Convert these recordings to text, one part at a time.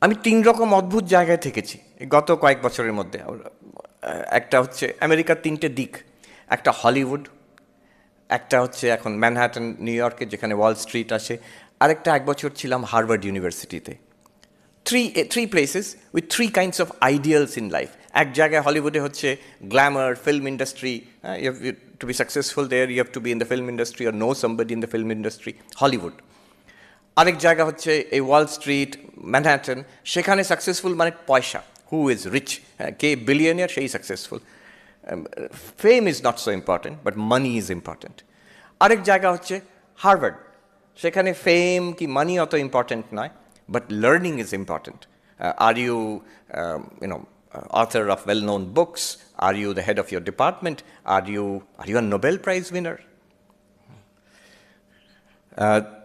আমি ৩ রকম অদ্ভুত জায়গায় থেকেছি এই গত কয়েক বছরের মধ্যে। একটা হচ্ছে আমেরিকার ৩টে দিক। একটা হলিউড, একটা হচ্ছে এখন ম্যানহাটন নিউ ইয়র্কে যেখানে ওয়াল স্ট্রিট আসে, আরেকটা ১ বছর ছিলাম হার্ভার্ড ইউনিভার্সিটিতে। Three places with three kinds of ideals in life. এক জায়গায় হলিউডে হচ্ছে glamour, film industry, you have to be successful there, you have to be in the film industry or know somebody in the film industry, Hollywood. আরেক জায়গা হচ্ছে এই Wall Street, Manhattan, সেখানে successful মানে পয়সা, হু ইজ রিচ, কে billionaire সেই successful. Fame is not so important but money is important. আরেক জায়গা হচ্ছে হার্ভার্ড, সেখানে ফেম কি মানি অত ইম্পর্টেন্ট নয়, বাট লার্নিং ইজ ইম্পর্টেন্ট। আর you you know author of well-known books? Are you the head of your department? Are you a Nobel Prize winner?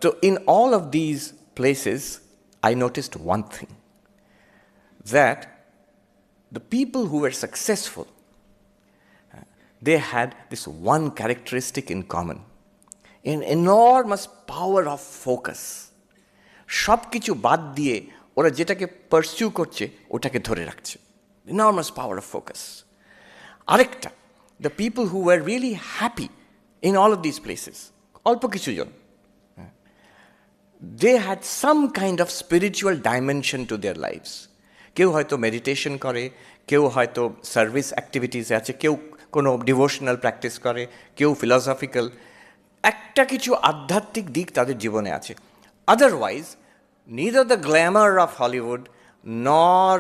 So in all of these places, I noticed one thing, that the people who were successful, they had this one characteristic in common, an enormous power of focus. সব কিছু বাদ দিয়ে ওরা যেটাকে pursue করছে ওটাকে ধরে রাখছে, enormous power of focus. আরেকটা, the people who were really happy in all of these places, অল্প কিছু জন, they had some kind of spiritual dimension to their lives. কেউ হয়তো মেডিটেশন করে, কেউ হয়তো সার্ভিস অ্যাক্টিভিটিসে আছে, কেউ কোনো ডিভোশনাল প্র্যাকটিস করে, কেউ ফিলসফিক্যাল, একটা কিছু আধ্যাত্মিক দিক তাদের জীবনে আছে। Otherwise neither the glamour of Hollywood nor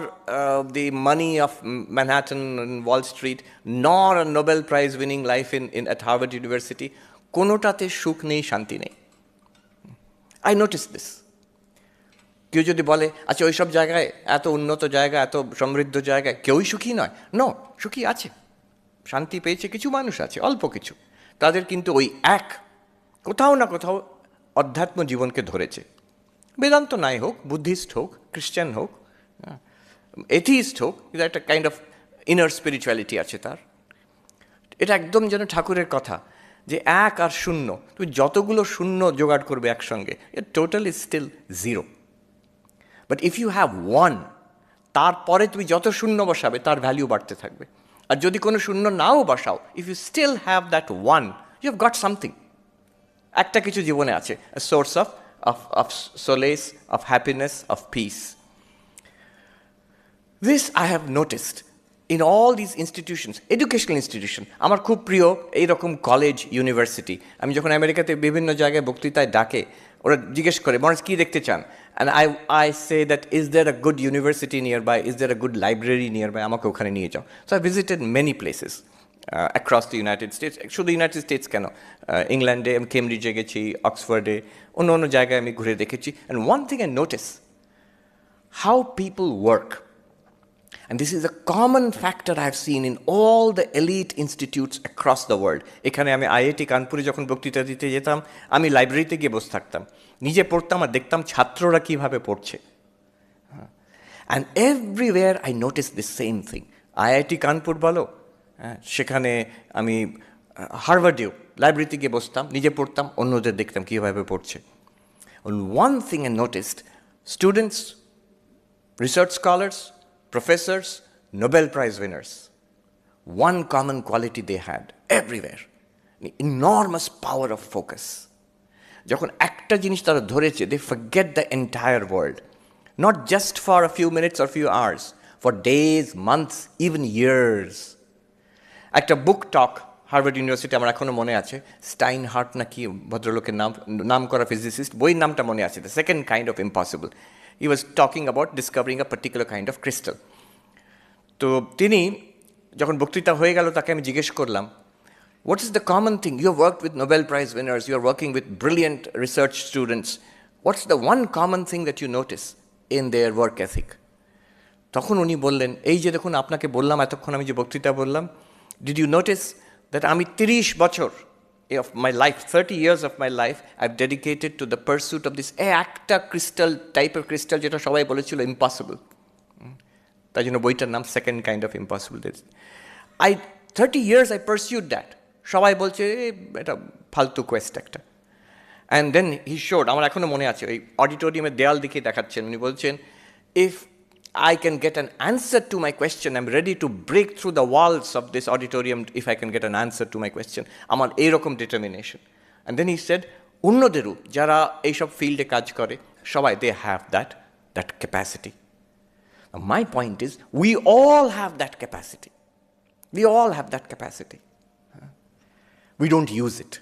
the money of Manhattan and Wall Street nor a Nobel Prize winning life at Harvard University, কোনোটাতে সুখ নেই, শান্তি নেই। I noticed this. কেউ যদি বলে আচ্ছা ওই সব জায়গায়, এত উন্নত জায়গা, এত সমৃদ্ধ জায়গায় কেউই সুখী নয়, নো, সুখী আছে, শান্তি পেয়েছে কিছু মানুষ আছে, অল্প কিছু। তাদের কিন্তু ওই এক কোথাও না কোথাও অধ্যাত্ম জীবনকে ধরেছে। বেদান্ত নাই হোক, বুদ্ধিস্ট হোক, খ্রিস্টান হোক, এথিস্ট হোক, কিন্তু একটা কাইন্ড অফ ইনার স্পিরিচুয়ালিটি আছে তার। এটা একদম যেন ঠাকুরের কথা যে এক আর শূন্য, তুমি যতগুলো শূন্য জোগাড় করবে একসঙ্গে, total is still zero. But if you have one, তারপরে তুমি যত শূন্য বসাবে তার ভ্যালিউ বাড়তে থাকবে। আর যদি কোনো শূন্য নাও বসাও, if you still have that one, you have got something, একটা কিছু জীবনে আছে, a source of solace, of happiness, of peace. This I have noticed in all these institutions, educational institution. আমার খুব প্রিয় এইরকম কলেজ, ইউনিভার্সিটি। আমি যখন আমেরিকাতে বিভিন্ন জায়গায় বক্তৃতায় ডাকে, ওরা জিজ্ঞেস করে মহারাজ কী দেখতে চান, and I say that is there a good university nearby, is there a good library nearby, আমাকে ওখানে নিয়ে যাও। So I visited many places across the United States. শুধু ইউনাইটেড স্টেটস কেন, ইংল্যান্ডে, আমি কেমব্রিজে গেছি, অক্সফোর্ডে, অন্য অন্য জায়গায় আমি ঘুরে দেখেছি। And one thing I notice, how people work, and this is a common factor I have seen in all the elite institutes across the world. এখানে আমি আইআইটি কানপুরে যখন বক্তৃতা দিতে যেতাম, আমি লাইব্রেরিতে গিয়ে বসে থাকতাম, নিজে পড়তাম আর দেখতাম ছাত্ররা কীভাবে পড়ছে। And everywhere I notice this same thing. IIT Kanpur বলো, সেখানে আমি হার্ভার্ডেও লাইব্রেরিতে গিয়ে বসতাম, নিজে পড়তাম, অন্যদের দেখতাম কীভাবে পড়ছে। And one thing I noticed, students, research scholars, professors, Nobel Prize winners, one common quality they had everywhere, an enormous power of focus. যখন একটা জিনিস তারা ধরেছে, they forget the entire world, not just for a few minutes or few hours, for days, months, even years. একটা বুক টক Harvard university, আমার এখনও মনে আছে, স্টাইন হার্ট না কি ভদ্রলোকের নাম করা ফিজিসিস্ট, বইয়ের নামটা মনে আছে, the second kind of impossible. He was talking about discovering a particular kind of crystal. তো তিনি যখন বক্তৃতা হয়ে গেল, তাকে আমি জিজ্ঞেস করলাম, what is the common thing, you have worked with Nobel prize winners, you are working with brilliant research students, what's the one common thing that you notice in their work ethic? তখন উনি বললেন, এই যে দেখুন আপনাকে বললাম এতক্ষণ আমি যে বক্তৃতা বললাম, did you notice that আমি 30 বছর of my life, 30 years of my life I've dedicated to the pursuit of this একটা ক্রিস্টাল, টাইপের ক্রিস্টাল যেটা সবাই বলেছিল ইম্পসিবল, তাই জন্য বইটার নাম second kind of impossible. 30 years I pursued that, সবাই বলছে এটা ফালতু কোয়েস্ট একটা। অ্যান্ড দেন হি শোড, আমার এখনও মনে আছে, ওই অডিটোরিয়ামের দেয়াল দিকে দেখাচ্ছেন, উনি বলছেন if I can get an answer to my question, I'm ready to break through the walls of this auditorium if I can get an answer to my question. আমার এইরকম determination. And then he said, অন্যদেরও যারা এইসব ফিল্ডে কাজ করে সবাই they have that capacity. Now, my point is, we all have that capacity. We all have that capacity. We don't use it.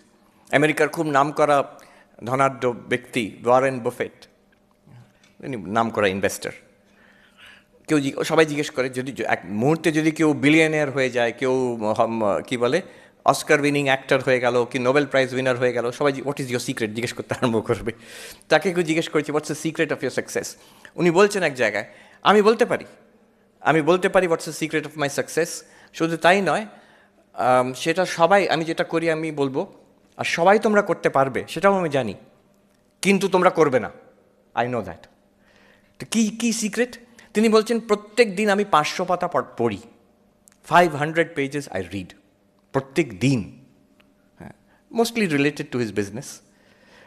আমেরিকার খুব নামকরা ধনাঢ্য ব্যক্তি ওয়ারেন বাফেট, নামকরা ইনভেস্টর, কেউ সবাই জিজ্ঞেস করে যদি এক মুহূর্তে যদি কেউ বিলিয়নিয়ার হয়ে যায়, কেউ কি বলে অস্কার উইনিং অ্যাক্টর হয়ে গেল, কি নোবেল প্রাইজ উইনার হয়ে গেল, সবাই হোয়াট ইজ ইউর সিক্রেট জিজ্ঞেস করতে আরম্ভ করবে। তাকে কেউ জিজ্ঞেস করেছি what's the secret of your success, উনি বলছেন এক জায়গায় আমি বলতে পারি what's the secret of my success. শুধু তাই নয়, সেটা সবাই, আমি যেটা করি আমি বলবো, আর সবাই তোমরা করতে পারবে সেটাও আমি জানি, কিন্তু তোমরা করবে না, আই নো দ্যাট। তো কী সিক্রেট? তিনি বলছেন প্রত্যেক দিন আমি 500 পাতা পড়ি, 500 পেজেস আই রিড প্রত্যেক দিন, mostly related to his business.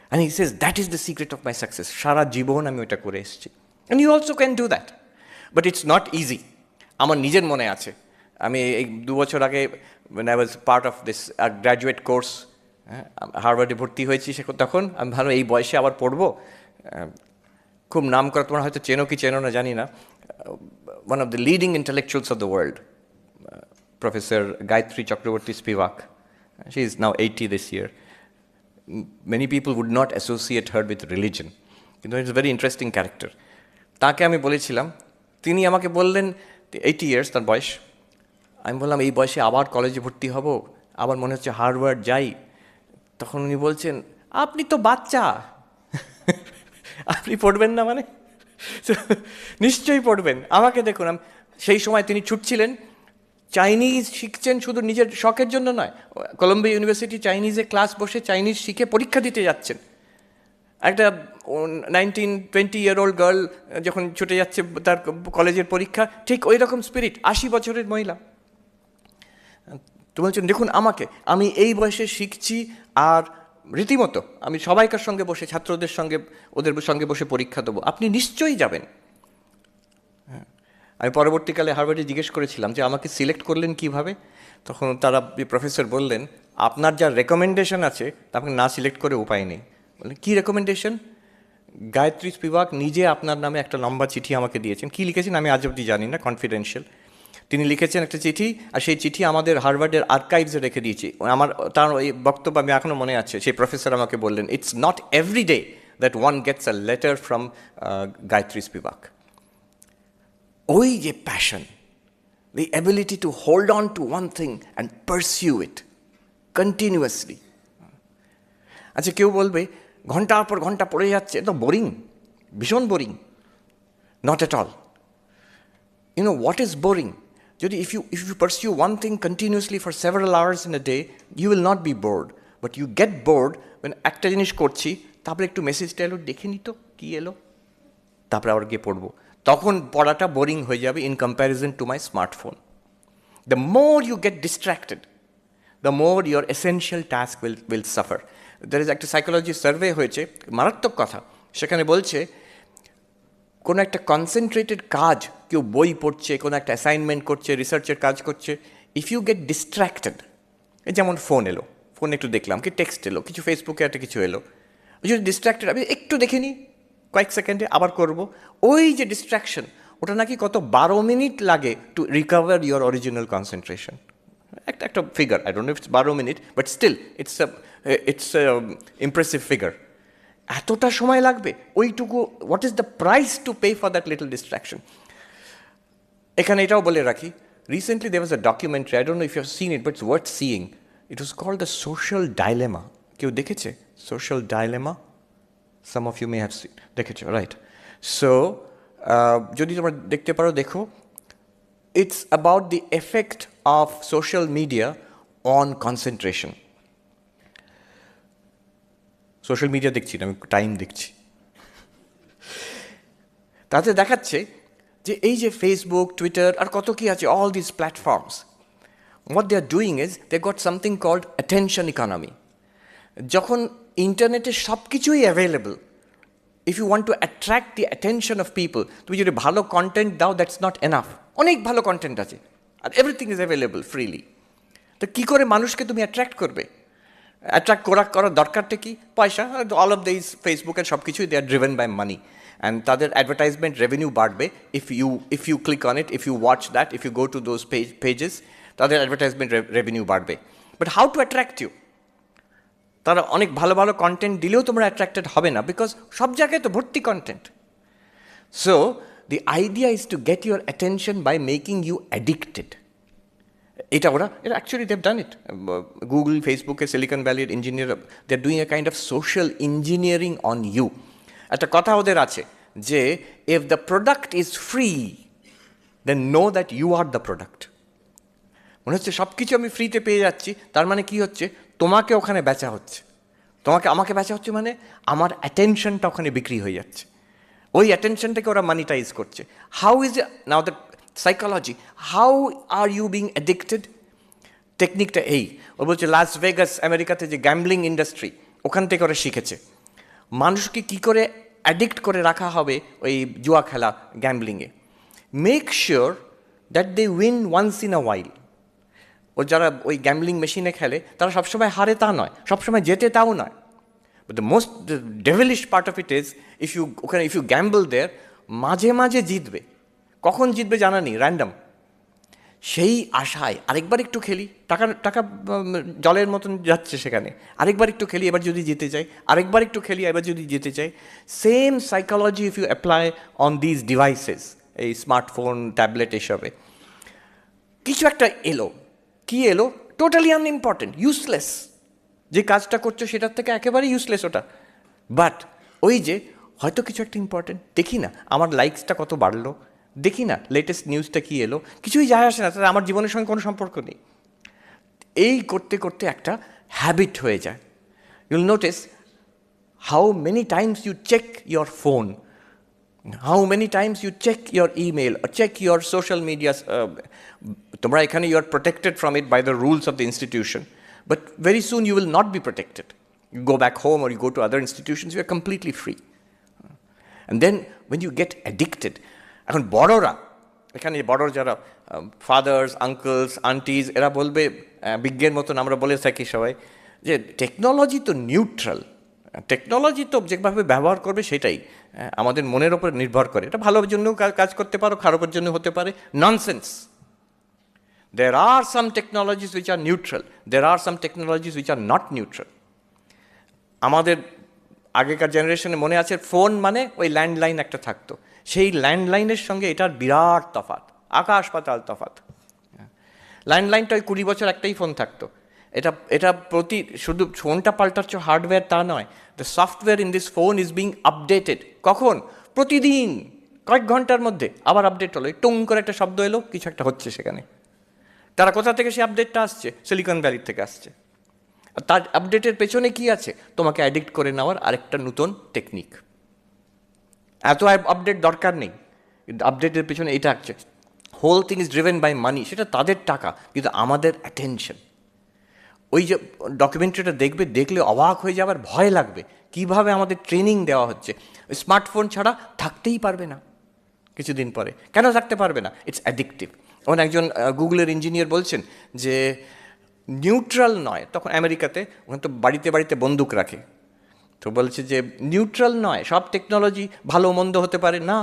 And he says that is the secret of my success. সারা জীবন আমি ওটা করে এসেছি। And you also can do that, but it's not easy. আমার নিজের মনে আছে, আমি এই 2 বছর আগে when I was part of this graduate course, হার্ভার্ডে ভর্তি হয়েছি, তখন আমি ভালো এই বয়সে আবার পড়বো। খুব নাম করা, তোমরা হয়তো চেনো কি চেনো না জানি না, one of the leading intellectuals of the world, Professor Gayatri Chakraborty Spivak. She is now 80 this year. Many people would not associate her with religion. You know, it's a very interesting character. তাকে আমি বলেছিলাম, তিনি আমাকে বললেন 80 years তার বয়স। আমি বললাম এই বয়সে আবার কলেজে ভর্তি হব, আবার মনে হচ্ছে হার্ভার্ড যাই। তখন উনি বলছেন আপনি তো বাচ্চা, আপনি পড়বেন না মানে? নিশ্চয়ই পড়বেন। আমাকে দেখুন, সেই সময় তিনি ছুটছিলেন, চাইনিজ শিখছেন, শুধু নিজের শখের জন্য নয়, কলম্বিয়া ইউনিভার্সিটি চাইনিজে ক্লাস বসে চাইনিজ শিখে পরীক্ষা দিতে যাচ্ছেন। একটা 19-20 year old গার্ল যখন ছুটে যাচ্ছে তার কলেজের পরীক্ষা, ঠিক ওই রকম স্পিরিট 80 বছরের মহিলা। তো বলছেন দেখুন আমাকে, আমি এই বয়সে শিখছি, আর রীতিমতো আমি সবাইকার সঙ্গে বসে, ছাত্রদের সঙ্গে, ওদের সঙ্গে বসে পরীক্ষা দেবো, আপনি নিশ্চয়ই যাবেন। আমি পরবর্তীকালে হার্ভার্ডে জিজ্ঞেস করেছিলাম যে আমাকে সিলেক্ট করলেন কিভাবে? তখন তারা প্রফেসর বললেন আপনার যা রেকমেন্ডেশন আছে তা আপনাকে না সিলেক্ট করে উপায় নেই। বললেন কী রেকমেন্ডেশন? গায়ত্রী স্পিভাক নিজে আপনার নামে একটা লম্বা চিঠি আমাকে দিয়েছেন। কী লিখেছেন আমি আজ অবধি জানি না, কনফিডেন্সিয়াল। তিনি লিখেছেন একটা চিঠি, আর সেই চিঠি আমাদের হার্ভার্ডের আর্কাইভসে রেখে দিয়েছি। আমার তার ওই বক্তব্য আমি এখনও মনে আছে। সেই প্রফেসর আমাকে বললেন it's not every day that one gets a letter from Gayatri Spivak. ওই যে passion, the ability to hold on to one thing and pursue it continuously. আচ্ছা কেউ বলবে ঘন্টার পর ঘন্টা পড়ে যাচ্ছে, তো বোরিং, ভীষণ boring. Not at all. You know what is boring? যদি if you pursue one thing continuously for several hours in a day, you will not be bored. But you get bored when একটা জিনিস করছি, তারপরে একটু মেসেজটা এলো, দেখে নি তো কী এলো, তারপরে আবার গিয়ে পড়বো। তখন পড়াটা বোরিং হয়ে যাবে in comparison to my smartphone. The more you get distracted, the more your essential task will suffer. There is একটা সাইকোলজি সার্ভে হয়েছে, মারাত্মক কথা। সেখানে বলছে কোনো একটা কনসেন্ট্রেটেড কাজ, কেউ বই পড়ছে, কোনো একটা অ্যাসাইনমেন্ট করছে, রিসার্চের কাজ করছে, ইফ ইউ গেট ডিস্ট্র্যাক্টেড, যেমন ফোন এলো, ফোন একটু দেখলাম, কি টেক্সট এলো, কিছু ফেসবুকে একটা কিছু এলো, যদি ডিস্ট্র্যাক্টেড আমি একটু দেখে নিই, কয়েক সেকেন্ডে আবার করব, ওই যে ডিস্ট্র্যাকশন, ওটা নাকি কত 12 মিনিট লাগে to recover your original concentration. একটা figure, I don't know it's 12 minute, but still it's impressive figure. এতটা সময় লাগবে ওইটুকু, what is the price to pay for that little distraction? এখানে এটাও বলে রাখি, recently there was a documentary, I don't know if you have seen it, but it's worth seeing. It was called the social dilemma. কেউ দেখেছে social dilemma? Some of you may have seen, দেখেছো, right? So যদি তোমরা দেখতে পারো দেখো, it's about the effect of social media on concentration. Social media দেখছি না, আমি টাইম দেখছি। তাতে দেখাচ্ছে যে এই যে ফেসবুক, টুইটার আর কত কি আছে, all this platforms, what they are doing is they got something called attention economy. যখন ইন্টারনেটে সব কিছুই available, if you want to attract the attention of people, তুমি যদি ভালো কন্টেন্ট দাও, দ্যাটস নট এনাফ। অনেক ভালো কন্টেন্ট আছে আর এভরিথিং ইজ অ্যাভেলেবল ফ্রিলি। তো কী করে মানুষকে তুমি অ্যাট্রাক্ট করবে? অ্যাট্রাক্ট করার দরকারটা কি? পয়সা। অল অফ দিস ফেসবুকের সব কিছুই they are driven by money, and তাদের অ্যাডভার্টাইজমেন্ট রেভিনিউ বাড়বে if you click on it, if you watch that, if you go to those pages, তাদের অ্যাডভার্টাইজমেন্ট রেভিনিউ বাড়বে। But how to attract you? তারা অনেক ভালো ভালো কন্টেন্ট দিলেও তোমরা অ্যাট্রাক্টেড হবে না, বিকজ সব জায়গায় তো ভর্তি content. So the idea is to get your attention by making you addicted. এটা actually they've done it. Google, ফেসবুকে, সিলিকন ভ্যালির engineer, they are doing a kind of social engineering on you. একটা কথা ওদের আছে যে if the product is free then know that you are the product. মনে হচ্ছে সব কিছু আমি ফ্রিতে পেয়ে যাচ্ছি, তার মানে কি হচ্ছে? তোমাকে ওখানে বেচা হচ্ছে, আমাকে বেচা হচ্ছে, মানে আমার অ্যাটেনশনটা ওখানে বিক্রি হয়ে যাচ্ছে। ওই অ্যাটেনশনটাকে ওরা মানিটাইজ করছে। How is now the psychology, how are you being addicted? টেকনিকটা এই, ও বলছে লাস ভেগাস আমেরিকাতে যে গ্যাম্বলিং ইন্ডাস্ট্রি, ওখান থেকে ওরা শিখেছে মানুষকে কী করে অ্যাডিক্ট করে রাখা হবে ওই জুয়া খেলা, গ্যাম্বলিংয়ে। Make sure that they win once in a while. ও যারা ওই গ্যাম্বলিং মেশিনে খেলে তারা সবসময় হারে তা নয়, সবসময় জেতে তাও নয়। But the most devilish part of it is if you gamble there, মাঝে মাঝে জিতবে, কখন জিতবে জানা নেই, র্যান্ডম। সেই আশায় আরেকবার একটু খেলি, টাকা জলের মতন যাচ্ছে সেখানে, আরেকবার একটু খেলি, এবার যদি জিতে যাই, আরেকবার একটু খেলি, এবার যদি জিতে যাই। Same psychology if you apply on this devices, এই স্মার্টফোন, ট্যাবলেট, এসবে কিছু একটা এলো, কি এলো? Totally unimportant, useless. যে কাজটা করছো সেটার থেকে একেবারে ইউজলেস ওটা। বাট ওই যে হয়তো কিছু একটা ইম্পর্টেন্ট, দেখি না আমার লাইকসটা কত বাড়লো, দেখি না লেটেস্ট নিউজটা কী এলো, কিছুই যায় আসে না, তাহলে আমার জীবনের সঙ্গে কোনো সম্পর্ক নেই। এই করতে করতে একটা হ্যাবিট হয়ে যায়। You'll notice how many times you check your phone, how many times you check your email, check your social media. তোমরা এখানে you are protected from it by the rules of the institution, but very soon you will not be protected. You go back home or you go to other institutions, you are completely free. And then when you get addicted, এখন বড়রা, এখানে বড় যারা father's, uncle's, আন্টিজ, এরা বলবে বিজ্ঞের মতন আমরা বলে থাকি সবাই যে টেকনোলজি তো নিউট্রাল, টেকনোলজি তো যেভাবে ব্যবহার করবে সেটাই আমাদের মনের ওপর নির্ভর করে, এটা ভালোর জন্য কাজ করতে পারো, খারাপের জন্য হতে পারে। Nonsense. There are some technologies which are neutral. There are some technologies which are not neutral. আমাদের আগেকার জেনারেশনে মনে আছে ফোন মানে ওই ল্যান্ডলাইন একটা থাকতো, সেই ল্যান্ডলাইনের সঙ্গে এটার বিরাট তফাৎ, আকাশ পাতাল তফাৎ। ল্যান্ডলাইনটা ওই 20 বছর একটাই ফোন থাকতো। এটা শুধু ফোনটা পাল্টাচ্ছ, হার্ডওয়্যার তা নয়, the software in this phone is being updated. কখন? প্রতিদিন, কয়েক ঘন্টার মধ্যে আবার আপডেট হলো, টুং করে একটা শব্দ এলো, কিছু একটা হচ্ছে সেখানে। তারা কোথা থেকে সেই আপডেটটা আসছে? সিলিকন ভ্যালির থেকে আসছে। আর তার আপডেটের পেছনে কি আছে? তোমাকে অ্যাডিক্ট করে নেওয়ার আরেকটা নতুন টেকনিক। এত আপডেট দরকার নেই, কিন্তু আপডেটের পেছনে এটা আছে। Whole thing is driven by money, সেটা তাদের টাকা, কিন্তু আমাদের অ্যাটেনশন। ওই যে ডকুমেন্টারিটা দেখলে অবাক হয়ে যাবার ভয় লাগবে, কিভাবে আমাদের ট্রেনিং দেওয়া হচ্ছে। ওই স্মার্টফোন ছাড়া থাকতেই পারবে না কিছুদিন পরে। কেন থাকতে পারবে না? It's addictive. এখন একজন গুগলের ইঞ্জিনিয়ার বলছেন যে নিউট্রাল নয়, তখন আমেরিকাতে ওখানে তো বাড়িতে বাড়িতে বন্দুক রাখে, তো বলছে যে নিউট্রাল নয়, সব টেকনোলজি ভালো মন্দ হতে পারে না।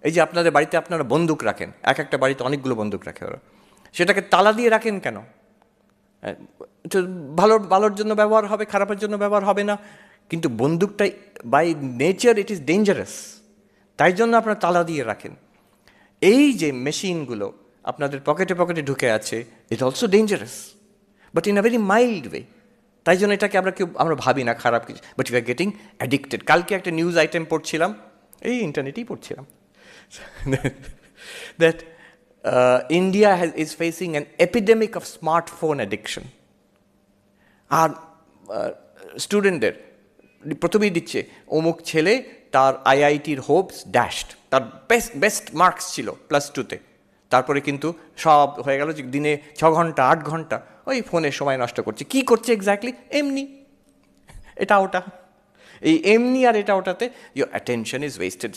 এই যে আপনাদের বাড়িতে আপনারা বন্দুক রাখেন, একটা বাড়িতে অনেকগুলো বন্দুক রাখে ওরা, সেটাকে তালা দিয়ে রাখেন কেন? ভালোর জন্য ব্যবহার হবে, খারাপের জন্য ব্যবহার হবে না। কিন্তু বন্দুকটাই by nature it is dangerous, তাই জন্য আপনারা তালা দিয়ে রাখেন। এই যে মেশিনগুলো আপনাদের পকেটে পকেটে ঢুকে আছে, it also dangerous, but in a very mild way. তাই জন্য এটাকে আমরা ভাবি না খারাপ কিছু, but you are getting addicted. কালকে একটা নিউজ আইটেম পড়ছিলাম, এই ইন্টারনেটেই পড়ছিলাম, that India is facing an epidemic of smartphone addiction. আর স্টুডেন্টদের প্রথমেই দিচ্ছে অমুক ছেলে, তার আইআইটির হোপস ড্যাশড, তার বেস্ট মার্কস ছিল +2-তে, তারপরে কিন্তু সব হয়ে গেল যে দিনে 6 ঘন্টা 8 ঘন্টা ওই ফোনে সময় নষ্ট করছে। কি করছে এক্স্যাক্টলি? এমনি এটা ওটা, এই এমনি আর এটা ওটাতে ইয়োর অ্যাটেনশন ইজ ওয়েস্টেড